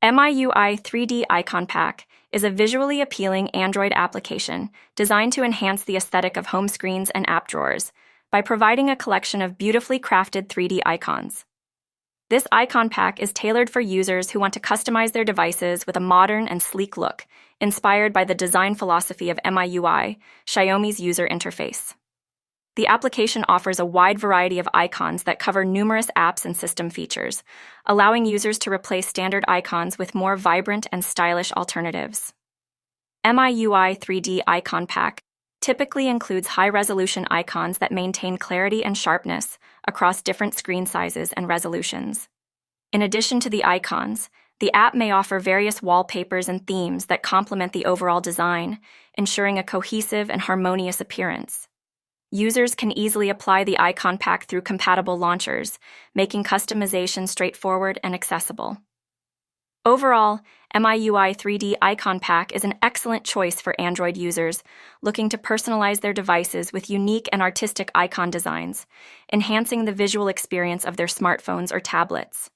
MIUI 3D Icon Pack is a visually appealing Android application designed to enhance the aesthetic of home screens and app drawers by providing a collection of beautifully crafted 3D icons. This icon pack is tailored for users who want to customize their devices with a modern and sleek look, inspired by the design philosophy of MIUI, Xiaomi's user interface. The application offers a wide variety of icons that cover numerous apps and system features, allowing users to replace standard icons with more vibrant and stylish alternatives. MIUI 3D Icon Pack typically includes high-resolution icons that maintain clarity and sharpness across different screen sizes and resolutions. In addition to the icons, the app may offer various wallpapers and themes that complement the overall design, ensuring a cohesive and harmonious appearance. Users can easily apply the icon pack through compatible launchers, making customization straightforward and accessible. Overall, MIUI 3D Icon Pack is an excellent choice for Android users looking to personalize their devices with unique and artistic icon designs, enhancing the visual experience of their smartphones or tablets.